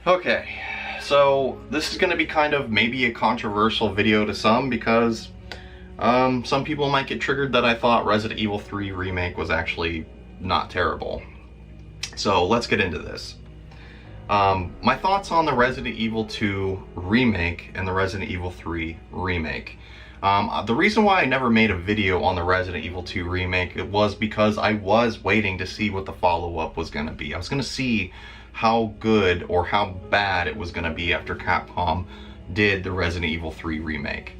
Okay, so this is going to be kind of maybe a controversial video to some because some people might get triggered that I thought Resident Evil 3 Remake was actually not terrible. So let's get into this. My thoughts on the Resident Evil 2 Remake and the Resident Evil 3 Remake. The reason why I never made a video on the Resident Evil 2 Remake was because I was waiting to see what the follow-up was going to be. I was going to see how good or how bad it was going to be after Capcom did the Resident Evil 3 Remake.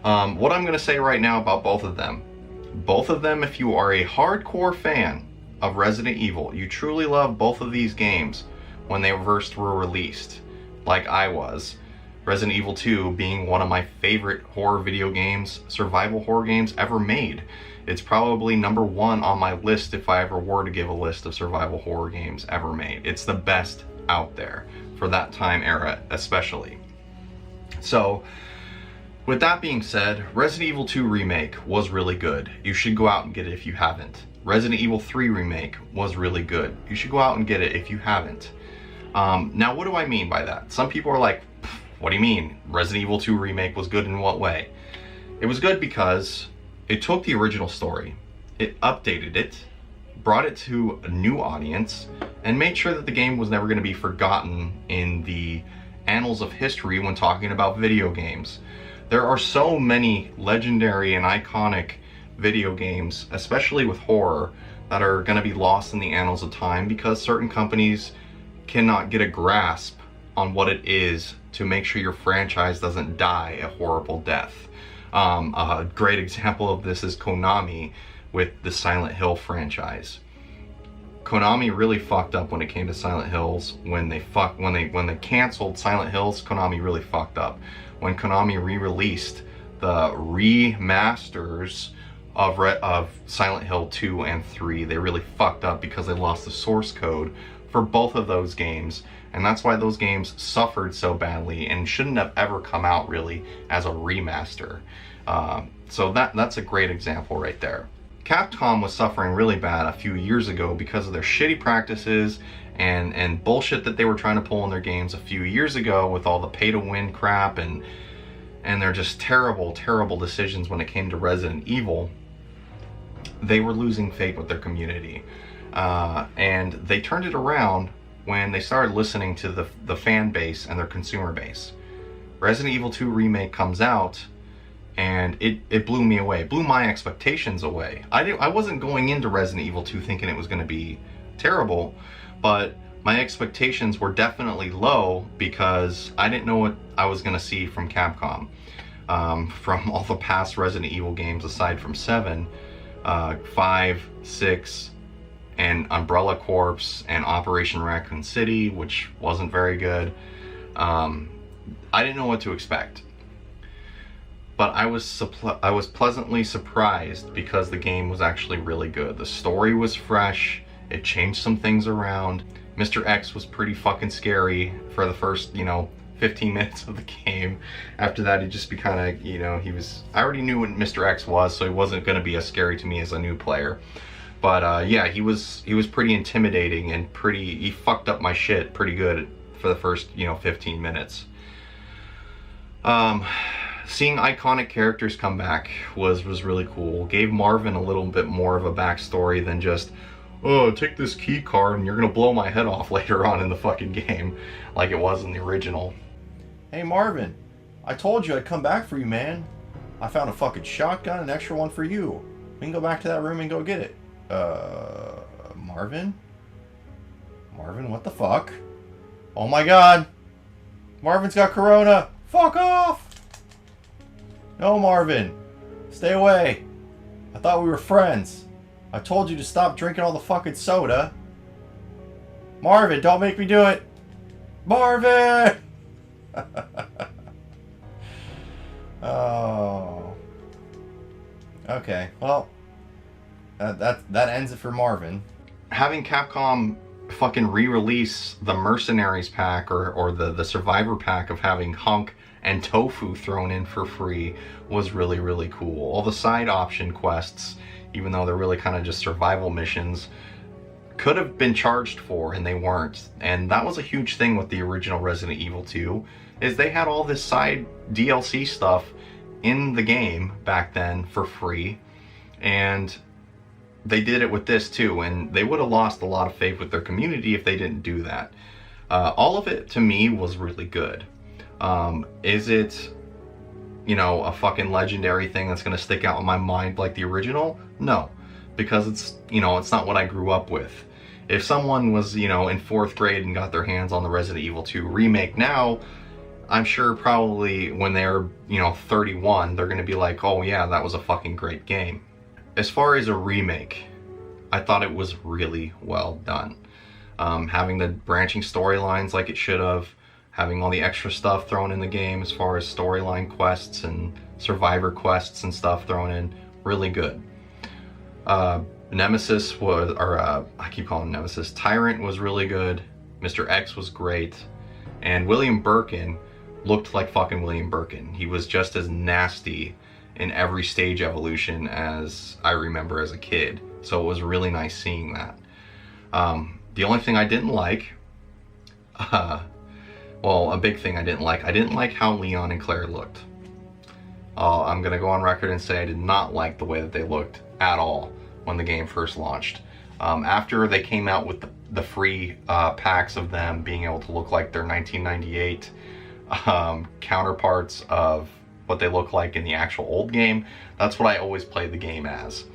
What I'm going to say right now about both of them, if you are a hardcore fan of Resident Evil, you truly love both of these games when they first were released, like I was. Resident Evil 2 being one of my favorite horror video games, survival horror games ever made. It's probably #1 on my list if I ever were to give a list of survival horror games ever made. It's the best out there for that time era especially. So, with that being said, Resident Evil 2 Remake was really good. You should go out and get it if you haven't. Resident Evil 3 Remake was really good. You should go out and get it if you haven't. Now, what do I mean by that? Some people are like, what do you mean? Resident Evil 2 Remake was good in what way? It was good because it took the original story, it updated it, brought it to a new audience, and made sure that the game was never going to be forgotten in the annals of history when talking about video games. There are so many legendary and iconic video games, especially with horror, that are going to be lost in the annals of time because certain companies cannot get a grasp on what it is to make sure your franchise doesn't die a horrible death. A great example of this is Konami with the Silent Hill franchise. Konami really fucked up when it came to Silent Hills. When they canceled Silent Hills, Konami really fucked up. When Konami re-released the remasters of Silent Hill 2 and 3, they really fucked up because they lost the source code for both of those games, and that's why those games suffered so badly and shouldn't have ever come out really as a remaster. So that's a great example right there. Capcom was suffering really bad a few years ago because of their shitty practices and bullshit that they were trying to pull in their games a few years ago with all the pay-to-win crap and their just terrible decisions when it came to Resident Evil. They were losing faith with their community. And they turned it around when they started listening to the fan base and their consumer base. Resident Evil 2 Remake comes out, and it blew me away. It blew my expectations away. I wasn't going into Resident Evil 2 thinking it was going to be terrible, but my expectations were definitely low because I didn't know what I was going to see from Capcom. From all the past Resident Evil games aside from 7, 5, 6, and Umbrella Corps and Operation Raccoon City, which wasn't very good. I didn't know what to expect, but I was pleasantly surprised because the game was actually really good. The story was fresh. It changed some things around. Mr. X was pretty fucking scary for the first 15 minutes of the game. After that, he'd just be kind of I already knew what Mr. X was, so he wasn't going to be as scary to me as a new player. But yeah, he was pretty intimidating and he fucked up my shit pretty good for the first 15 minutes. Seeing iconic characters come back was really cool. Gave Marvin a little bit more of a backstory than just, oh, take this key card and you're gonna blow my head off later on in the fucking game, like it was in the original. Hey Marvin, I told you I'd come back for you, man. I found a fucking shotgun, an extra one for you. We can go back to that room and go get it. Marvin? Marvin, what the fuck? Oh my god! Marvin's got corona! Fuck off! No, Marvin. Stay away. I thought we were friends. I told you to stop drinking all the fucking soda. Marvin, don't make me do it! Marvin! Oh. Okay, well, that ends it for Marvin. Having Capcom fucking re-release the Mercenaries pack or the Survivor pack of having Hunk and Tofu thrown in for free was really cool. All the side option quests, even though they're really kind of just survival missions, could have been charged for and they weren't. And that was a huge thing with the original Resident Evil 2, is they had all this side DLC stuff in the game back then for free, and they did it with this too, and they would have lost a lot of faith with their community if they didn't do that. All of it to me was really good. Is it, you know, a fucking legendary thing that's gonna stick out in my mind like the original? No, because it's, you know, it's not what I grew up with. If someone was, you know, in 4th grade and got their hands on the Resident Evil 2 remake now, I'm sure probably when they're, you know, 31, they're gonna be like, oh yeah, that was a fucking great game. As far as a remake, I thought it was really well done. Having the branching storylines like it should have, having all the extra stuff thrown in the game as far as storyline quests and survivor quests and stuff thrown in, really good. Nemesis was, or I keep calling him Nemesis, Tyrant was really good, Mr. X was great, and William Birkin looked like fucking William Birkin. He was just as nasty in every stage evolution as I remember as a kid, so it was really nice seeing that. The only thing I didn't like, well, a big thing I didn't like how Leon and Claire looked. I'm gonna go on record and say I did not like the way that they looked at all when the game first launched. After they came out with the free packs of them being able to look like their 1998 counterparts of what they look like in the actual old game, that's what I always played the game as.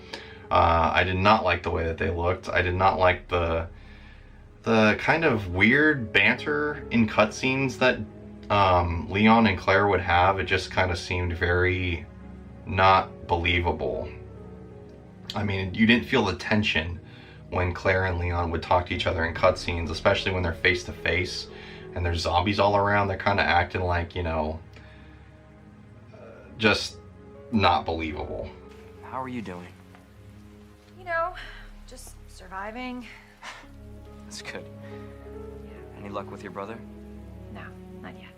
I did not like the way that they looked. I did not like the kind of weird banter in cutscenes that Leon and Claire would have. It just kind of seemed very not believable. I mean, you didn't feel the tension when Claire and Leon would talk to each other in cutscenes, especially when they're face to face and there's zombies all around. They're kind of acting like, you know, just not believable. How are you doing? You know, just surviving. That's good. Any luck with your brother? No, not yet.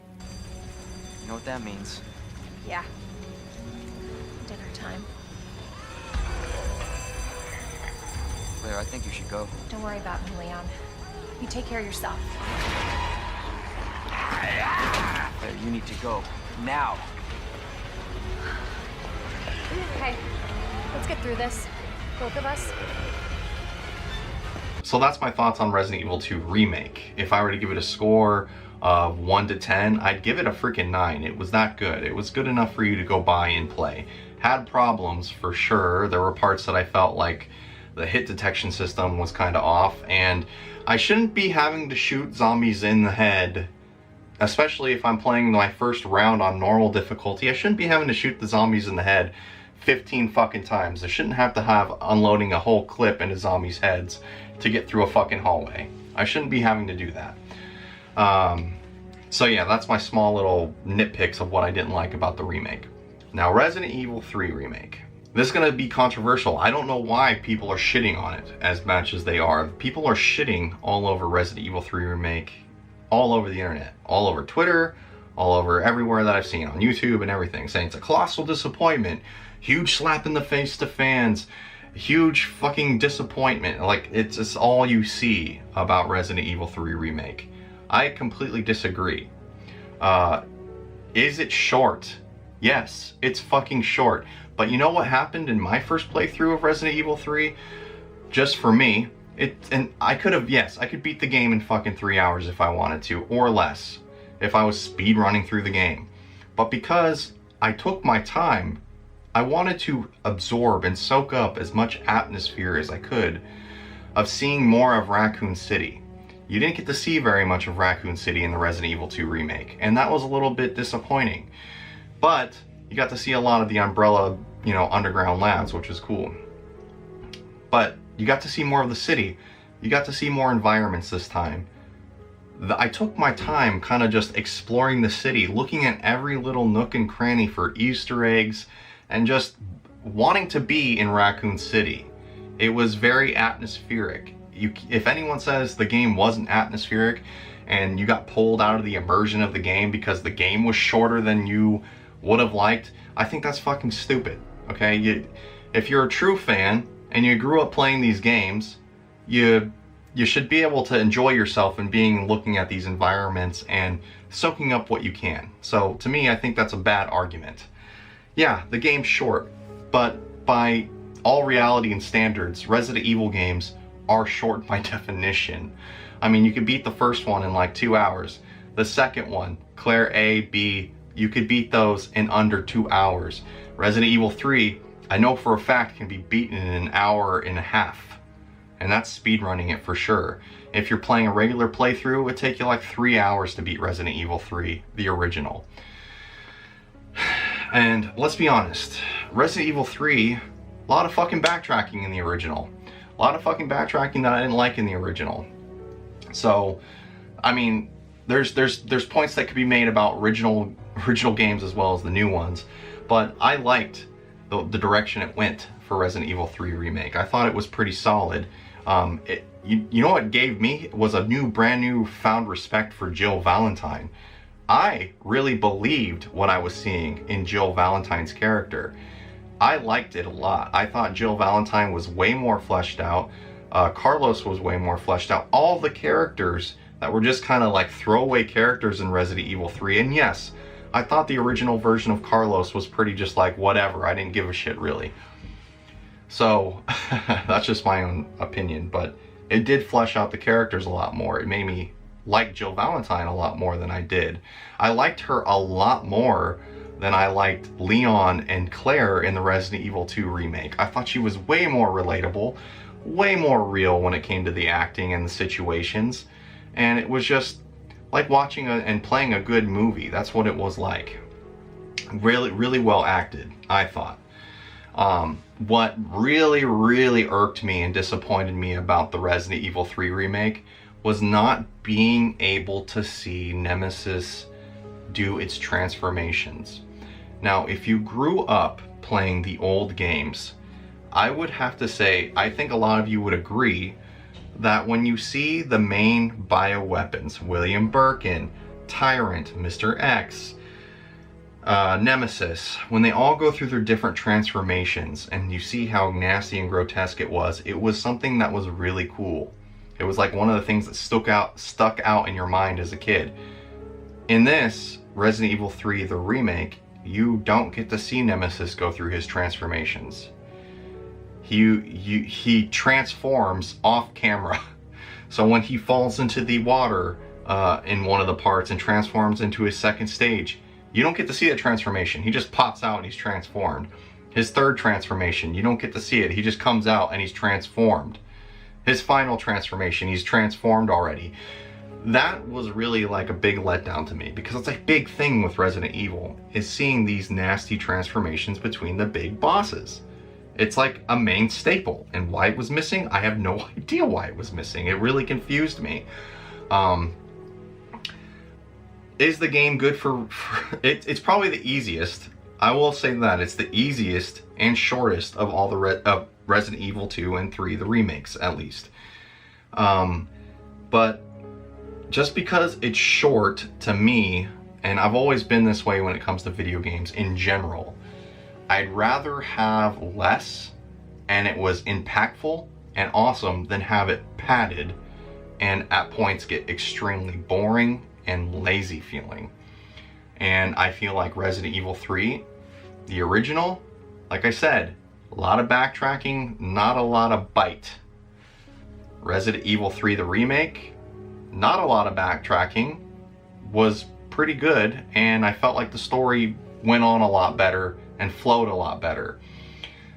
You know what that means? Yeah. Dinner time. Claire, I think you should go. Don't worry about me, Leon. You take care of yourself. Claire, you need to go. Now! Okay, let's get through this. Both of us. So that's my thoughts on Resident Evil 2 Remake. If I were to give it a score of 1 to 10, I'd give it a freaking 9. It was that good. It was good enough for you to go buy and play. Had problems, for sure. There were parts that I felt like the hit detection system was kind of off, and I shouldn't be having to shoot zombies in the head, especially if I'm playing my first round on normal difficulty. I shouldn't be having to shoot the zombies in the head 15 fucking times. I shouldn't have to have unloading a whole clip into zombies' heads to get through a fucking hallway. I shouldn't be having to do that. So yeah, that's my small little nitpicks of what I didn't like about the remake. Now, Resident Evil 3 Remake. This is going to be controversial. I don't know why people are shitting on it as much as they are. People are shitting all over Resident Evil 3 Remake, all over the internet, all over Twitter, all over everywhere that I've seen, on YouTube and everything, saying it's a colossal disappointment, huge slap in the face to fans, huge fucking disappointment. Like, it's just all you see about Resident Evil 3 Remake. I completely disagree. Is it short? Yes, it's fucking short. But you know what happened in my first playthrough of Resident Evil 3? Just for me, and I could have, yes, I could beat the game in fucking 3 hours if I wanted to, or less, if I was speed running through the game. But because I took my time, I wanted to absorb and soak up as much atmosphere as I could of seeing more of Raccoon City. You didn't get to see very much of Raccoon City in the Resident Evil 2 remake, and that was a little bit disappointing. But you got to see a lot of the Umbrella, you know, underground labs, which was cool. But you got to see more of the city. You got to see more environments this time. I took my time kind of just exploring the city, looking at every little nook and cranny for Easter eggs, and just wanting to be in Raccoon City. It was very atmospheric. If anyone says the game wasn't atmospheric and you got pulled out of the immersion of the game because the game was shorter than you would have liked, I think that's fucking stupid. Okay, if you're a true fan and you grew up playing these games, you you should be able to enjoy yourself and looking at these environments and soaking up what you can. So to me, I think that's a bad argument. Yeah, the game's short, but by all reality and standards, Resident Evil games are short by definition. I mean, you could beat the first one in like 2 hours. The second one, Claire A, B, you could beat those in under 2 hours. Resident Evil 3, I know for a fact, can be beaten in an hour and a half. And that's speedrunning it for sure. If you're playing a regular playthrough, it would take you like 3 hours to beat Resident Evil 3, the original. And let's be honest, Resident Evil 3, a lot of fucking backtracking in the original. A lot of fucking backtracking that I didn't like in the original. So, I mean, there's points that could be made about original games as well as the new ones. But I liked the direction it went for Resident Evil 3 Remake. I thought it was pretty solid. You know what it gave me was a brand new found respect for Jill Valentine. I really believed what I was seeing in Jill Valentine's character. I liked it a lot. I thought Jill Valentine was way more fleshed out. Carlos was way more fleshed out. All the characters that were just kind of like throwaway characters in Resident Evil 3. And yes, I thought the original version of Carlos was pretty just like whatever. I didn't give a shit really. So that's just my own opinion, but it did flesh out the characters a lot more. It made me like Jill Valentine a lot more than I did. I liked her a lot more than I liked Leon and Claire in the Resident Evil 2 remake. I thought she was way more relatable, way more real when it came to the acting and the situations, and it was just like watching and playing a good movie. That's what it was like. Really, really well acted, I thought. What really, really irked me and disappointed me about the Resident Evil 3 remake was not being able to see Nemesis do its transformations. Now, if you grew up playing the old games, I would have to say, I think a lot of you would agree that when you see the main bioweapons, William Birkin, Tyrant, Mr. X, Nemesis, when they all go through their different transformations and you see how nasty and grotesque it was something that was really cool. It was like one of the things that stuck out in your mind as a kid. In this, Resident Evil 3, the remake, you don't get to see Nemesis go through his transformations. He transforms off camera. So when he falls into the water in one of the parts and transforms into his second stage, you don't get to see that transformation. He just pops out and he's transformed. His third transformation, you don't get to see it. He just comes out and he's transformed. His final transformation, he's transformed already. That was really like a big letdown to me, because it's a big thing with Resident Evil, is seeing these nasty transformations between the big bosses. It's like a main staple, and why it was missing, I have no idea why it was missing. It really confused me. Is the game good for it's probably the easiest. I will say that it's the easiest and shortest of all the Resident Evil 2 and 3, the remakes at least. But just because it's short to me, and I've always been this way when it comes to video games in general, I'd rather have less and it was impactful and awesome than have it padded and at points get extremely boring and lazy feeling. And I feel like Resident Evil 3, the original, like I said, a lot of backtracking, not a lot of bite. Resident Evil 3, the remake, not a lot of backtracking, was pretty good, and I felt like the story went on a lot better and flowed a lot better.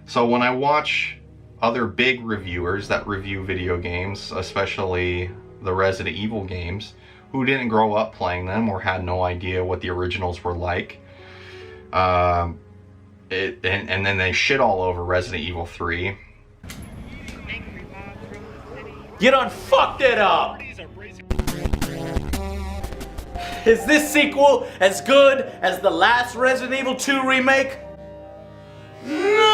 So when I watch other big reviewers that review video games, especially the Resident Evil games, who didn't grow up playing them or had no idea what the originals were like, and then they shit all over Resident Evil 3. You done fucked it up! Is this sequel as good as the last Resident Evil 2 remake? No!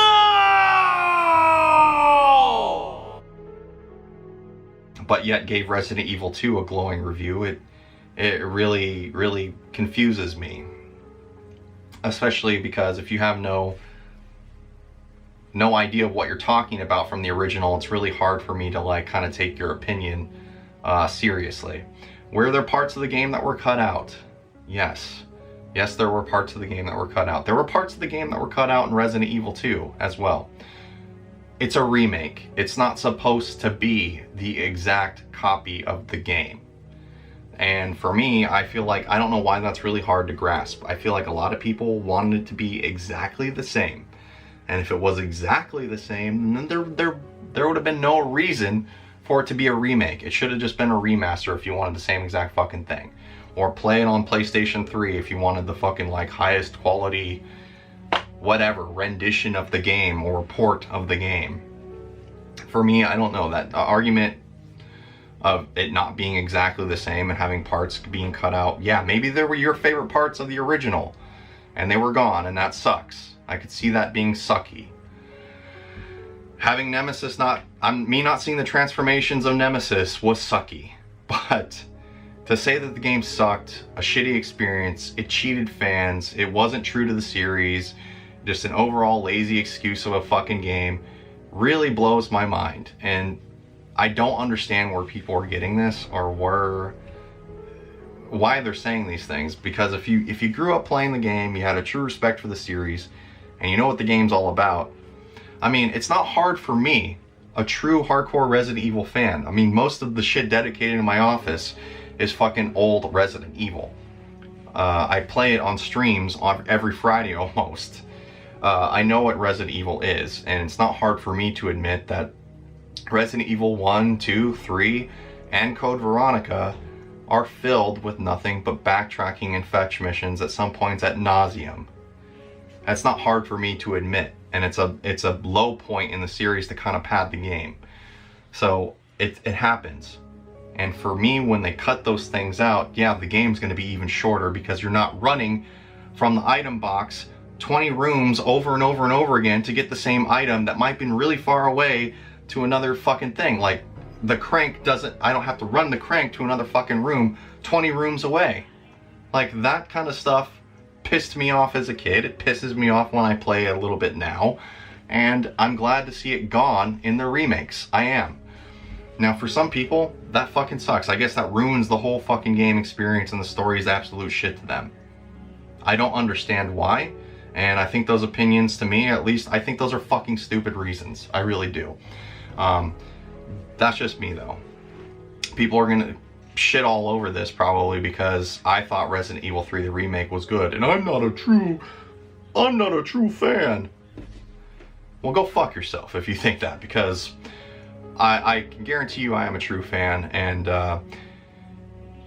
But yet gave Resident Evil 2 a glowing review. It really, really confuses me. Especially because if you have no no idea what you're talking about from the original, it's really hard for me to like kind of take your opinion seriously. Were there parts of the game that were cut out? Yes. Yes, there were parts of the game that were cut out. There were parts of the game that were cut out in Resident Evil 2 as well. It's a remake. It's not supposed to be the exact copy of the game. And for me, I feel like, I don't know why that's really hard to grasp. I feel like a lot of people wanted it to be exactly the same. And if it was exactly the same, then there would have been no reason for it to be a remake. It should have just been a remaster if you wanted the same exact fucking thing. Or play it on PlayStation 3 if you wanted the fucking like highest quality, whatever, rendition of the game or port of the game. For me, I don't know, that argument of it not being exactly the same and having parts being cut out. Yeah, maybe they were your favorite parts of the original and they were gone, and that sucks. I could see that being sucky. Having Nemesis me not seeing the transformations of Nemesis was sucky. But to say that the game sucked, a shitty experience, it cheated fans, it wasn't true to the series, just an overall lazy excuse of a fucking game, really blows my mind. And I don't understand where people are getting this, or why they're saying these things. Because if you grew up playing the game, you had a true respect for the series, and you know what the game's all about. I mean, it's not hard for me, a true hardcore Resident Evil fan. I mean, most of the shit dedicated in my office is fucking old Resident Evil. I play it on streams on every Friday almost. I know what Resident Evil is, and it's not hard for me to admit that Resident Evil 1, 2, 3, and Code Veronica are filled with nothing but backtracking and fetch missions at some points ad nauseum. That's not hard for me to admit, and it's a low point in the series to kind of pad the game. So it happens. And for me, when they cut those things out, yeah, the game's going to be even shorter because you're not running from the item box 20 rooms over and over and over again to get the same item that might have been really far away to another fucking thing. Like, the crank doesn't, I don't have to run the crank to another fucking room 20 rooms away. Like, that kind of stuff pissed me off as a kid. It pisses me off when I play a little bit now. And I'm glad to see it gone in the remakes. I am. Now, for some people, that fucking sucks. I guess that ruins the whole fucking game experience, and the story is absolute shit to them. I don't understand why, and I think those opinions, to me at least, I think those are fucking stupid reasons. I really do. That's just me, though. People are gonna shit all over this probably because I thought Resident Evil 3 the remake was good, and I'm not a true fan. Well, go fuck yourself if you think that, because I can guarantee you I am a true fan, and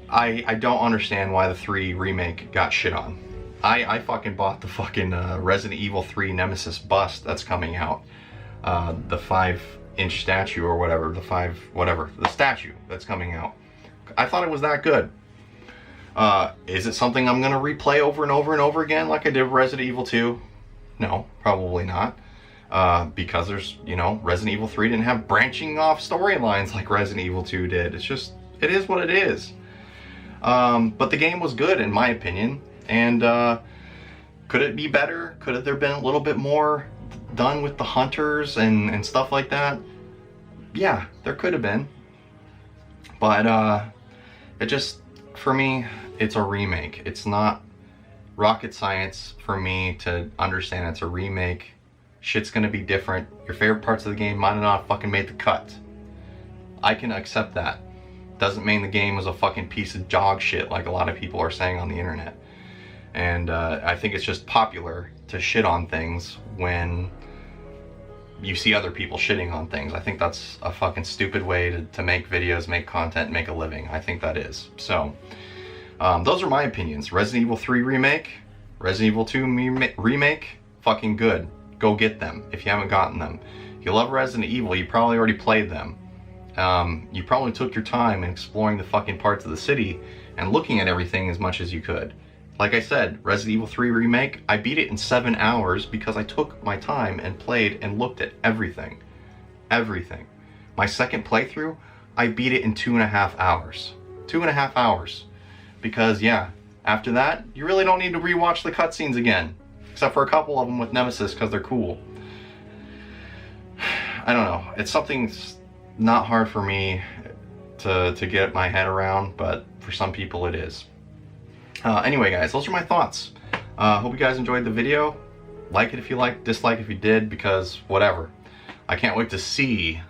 I don't understand why the 3 remake got shit on. I fucking bought the fucking Resident Evil 3 Nemesis bust that's coming out. The 5-inch statue or whatever, the statue that's coming out. I thought it was that good. Is it something I'm gonna replay over and over and over again like I did with Resident Evil 2? No, probably not. Because there's, Resident Evil 3 didn't have branching off storylines like Resident Evil 2 did. It's just, it is what it is. But the game was good in my opinion, and could it be better? Could there been a little bit more done with the hunters and stuff like that? Yeah, there could have been. But it just, for me, it's a remake. It's not rocket science for me to understand it's a remake. Shit's gonna be different. Your favorite parts of the game might have not fucking made the cut. I can accept that. Doesn't mean the game was a fucking piece of dog shit like a lot of people are saying on the internet. And I think it's just popular to shit on things when you see other people shitting on things. I think that's a fucking stupid way to make videos, make content, make a living. I think that is. So, those are my opinions. Resident Evil 3 remake, Resident Evil 2 remake, fucking good. Go get them if you haven't gotten them. If you love Resident Evil, you probably already played them. You probably took your time in exploring the fucking parts of the city and looking at everything as much as you could. Like I said, Resident Evil 3 Remake, I beat it in 7 hours because I took my time and played and looked at everything. Everything. My second playthrough, I beat it in 2.5 hours. 2.5 hours. Because, yeah, after that, you really don't need to rewatch the cutscenes again. Except for a couple of them with Nemesis because they're cool. I don't know. It's something not hard for me to get my head around, but for some people it is. Anyway, guys, those are my thoughts. Hope you guys enjoyed the video. Like it if you liked, dislike if you did, because whatever. I can't wait to see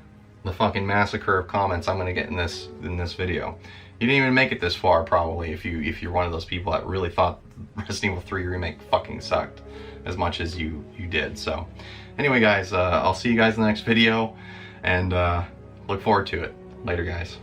the fucking massacre of comments I'm gonna get in this video. You didn't even make it this far, probably, if you're one of those people that really thought Resident Evil 3 Remake fucking sucked as much as you did. So, anyway, guys, I'll see you guys in the next video, and look forward to it. Later, guys.